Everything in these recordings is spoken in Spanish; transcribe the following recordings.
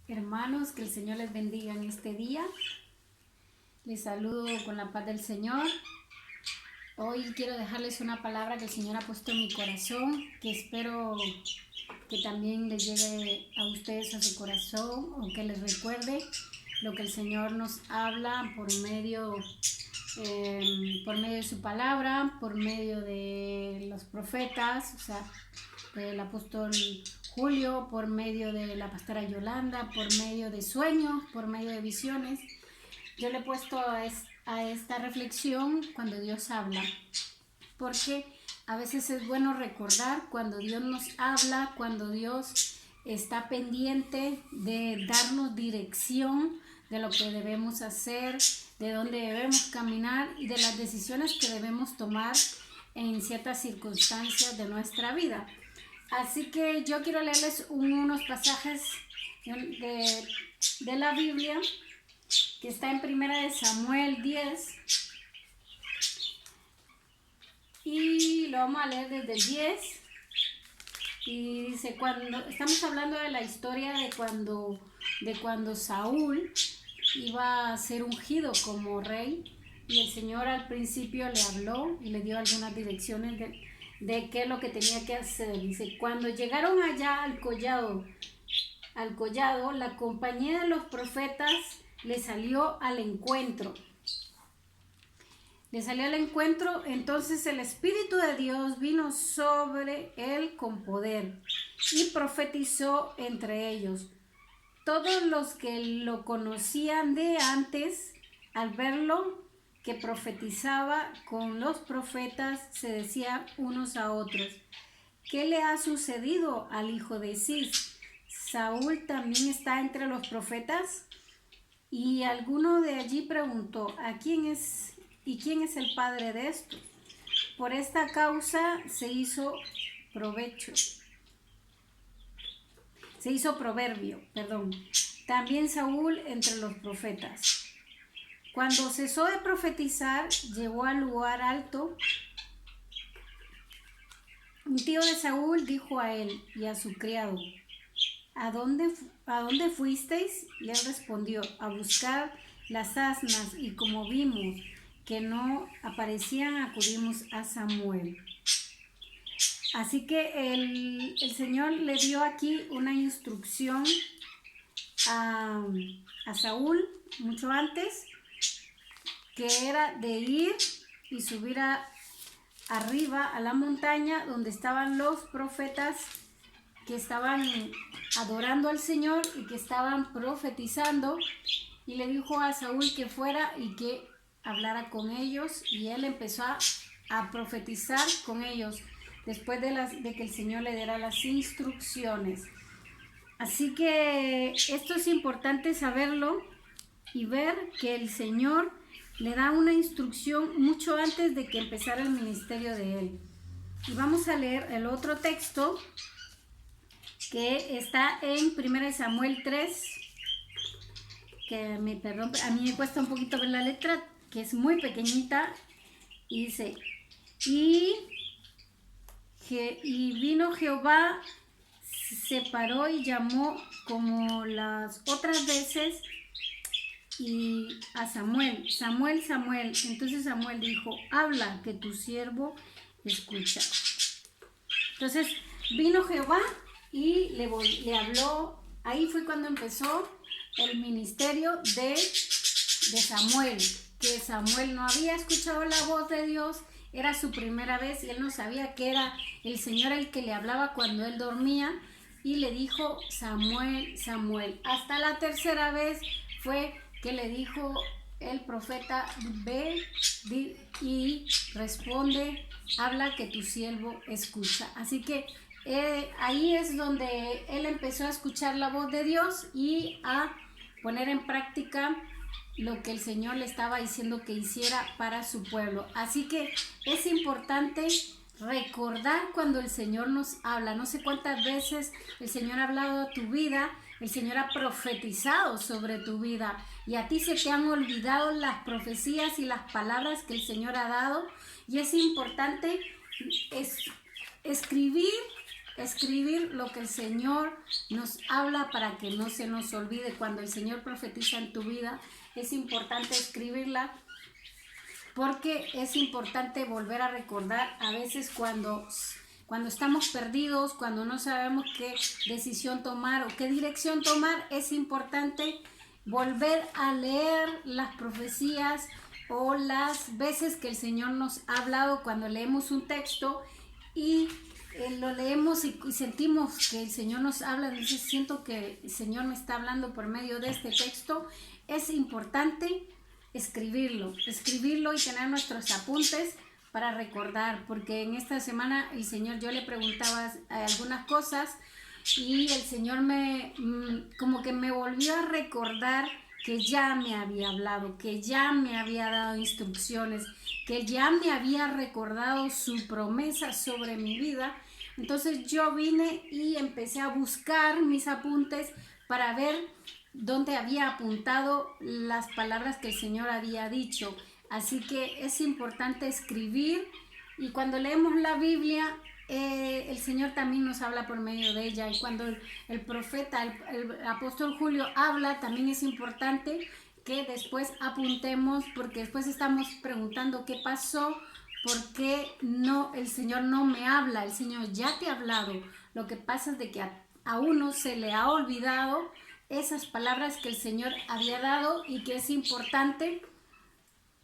Hermanos, que el Señor les bendiga en este día. Les saludo con la paz del Señor. Hoy quiero dejarles una palabra que el Señor ha puesto en mi corazón, que espero que también les llegue a ustedes a su corazón, o que les recuerde lo que el Señor nos habla por medio de su palabra, por medio de los profetas, o sea, del apóstol Julio, por medio de la pastora Yolanda, por medio de sueños, por medio de visiones. Yo le he puesto a esta reflexión cuando Dios habla, porque a veces es bueno recordar cuando Dios nos habla, cuando Dios está pendiente de darnos dirección de lo que debemos hacer, de dónde debemos caminar y de las decisiones que debemos tomar en ciertas circunstancias de nuestra vida. Así que yo quiero leerles unos pasajes de la Biblia que está en 1 Samuel 10 y lo vamos a leer desde el 10 y dice, estamos hablando de la historia de cuando Saúl iba a ser ungido como rey, y el Señor al principio le habló y le dio algunas direcciones de qué es lo que tenía que hacer. Dice, cuando llegaron allá al collado, la compañía de los profetas le salió al encuentro. Entonces el Espíritu de Dios vino sobre él con poder y profetizó entre ellos. Todos los que lo conocían de antes, al verlo que profetizaba con los profetas, se decían unos a otros, ¿qué le ha sucedido al hijo de Cis? ¿Saúl también está entre los profetas? Y alguno de allí preguntó, ¿quién es el padre de esto? Por esta causa se hizo proverbio. También Saúl entre los profetas. Cuando cesó de profetizar, llegó al lugar alto. Un tío de Saúl dijo a él y a su criado, ¿A dónde fuisteis? Y él respondió, a buscar las asnas, y como vimos que no aparecían, acudimos a Samuel. Así que el Señor le dio aquí una instrucción a Saúl mucho antes, que era de ir y subir arriba a la montaña donde estaban los profetas que estaban adorando al Señor y que estaban profetizando, y le dijo a Saúl que fuera y que hablara con ellos, y él empezó a profetizar con ellos después de que el Señor le diera las instrucciones. Así que esto es importante saberlo y ver que el Señor le da una instrucción mucho antes de que empezara el ministerio de él. Y vamos a leer el otro texto que está en 1 Samuel 3, que a mí me cuesta un poquito ver la letra, que es muy pequeñita, y dice, y vino Jehová, se paró y llamó como las otras veces y a Samuel, Samuel, Samuel. Entonces Samuel dijo, habla, que tu siervo escucha. Entonces vino Jehová y le habló. Ahí fue cuando empezó el ministerio de Samuel, que Samuel no había escuchado la voz de Dios, era su primera vez y él no sabía que era el Señor el que le hablaba cuando él dormía, y le dijo, Samuel, Samuel. Hasta la tercera vez fue que le dijo el profeta, ve y responde, habla, que tu siervo escucha. Así que ahí es donde él empezó a escuchar la voz de Dios y a poner en práctica lo que el Señor le estaba diciendo que hiciera para su pueblo. Así que es importante recordar cuando el Señor nos habla. No sé cuántas veces el Señor ha hablado a tu vida, el Señor ha profetizado sobre tu vida, y a ti se te han olvidado las profecías y las palabras que el Señor ha dado, y es importante escribir escribir lo que el Señor nos habla para que no se nos olvide. Cuando el Señor profetiza en tu vida, es importante escribirla, porque es importante volver a recordar a veces cuando estamos perdidos, cuando no sabemos qué decisión tomar o qué dirección tomar. Es importante volver a leer las profecías o las veces que el Señor nos ha hablado. Cuando leemos un texto y lo leemos y sentimos que el Señor nos habla, entonces siento que el Señor me está hablando por medio de este texto. Es importante escribirlo y tener nuestros apuntes para recordar, porque en esta semana el Señor, yo le preguntaba algunas cosas y el Señor como que me volvió a recordar que ya me había hablado, que ya me había dado instrucciones, que ya me había recordado su promesa sobre mi vida. Entonces yo vine y empecé a buscar mis apuntes para ver dónde había apuntado las palabras que el Señor había dicho. Así que es importante escribir, y cuando leemos la Biblia, el Señor también nos habla por medio de ella. Y cuando el profeta, el apóstol Julio habla, también es importante que después apuntemos, porque después estamos preguntando qué pasó, por qué el Señor no me habla. El Señor ya te ha hablado. Lo que pasa es de que a uno se le ha olvidado esas palabras que el Señor había dado, y que es importante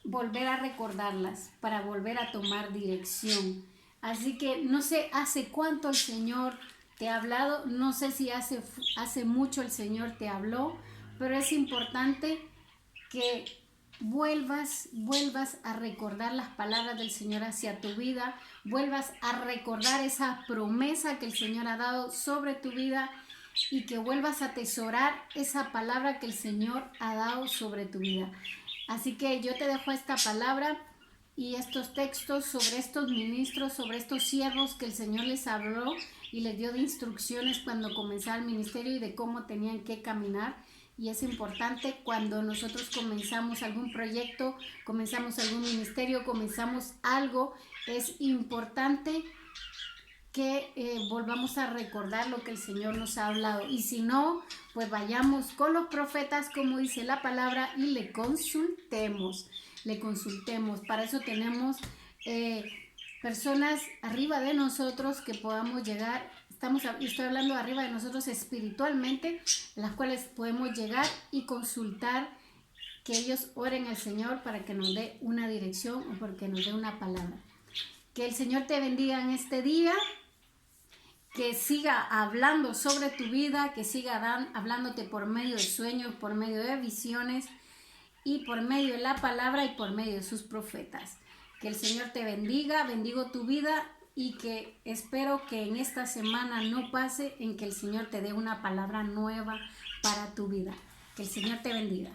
volver a recordarlas para volver a tomar dirección. Así que no sé hace cuánto el Señor te ha hablado, no sé si hace mucho el Señor te habló, pero es importante que vuelvas a recordar las palabras del Señor hacia tu vida, vuelvas a recordar esa promesa que el Señor ha dado sobre tu vida, y que vuelvas a atesorar esa palabra que el Señor ha dado sobre tu vida. Así que yo te dejo esta palabra y estos textos sobre estos ministros, sobre estos siervos que el Señor les habló y les dio de instrucciones cuando comenzaba el ministerio y de cómo tenían que caminar. Y es importante cuando nosotros comenzamos algún proyecto, comenzamos algún ministerio, comenzamos algo, es importante que volvamos a recordar lo que el Señor nos ha hablado. Y si no, pues vayamos con los profetas, como dice la palabra, y le consultemos. Para eso tenemos personas arriba de nosotros que podamos llegar. Estoy hablando arriba de nosotros espiritualmente, las cuales podemos llegar y consultar, que ellos oren al Señor para que nos dé una dirección o porque nos dé una palabra. Que el Señor te bendiga en este día, que siga hablando sobre tu vida, que siga hablándote por medio de sueños, por medio de visiones y por medio de la palabra y por medio de sus profetas. Que el Señor te bendiga, bendigo tu vida, y que espero que en esta semana no pase en que el Señor te dé una palabra nueva para tu vida. Que el Señor te bendiga.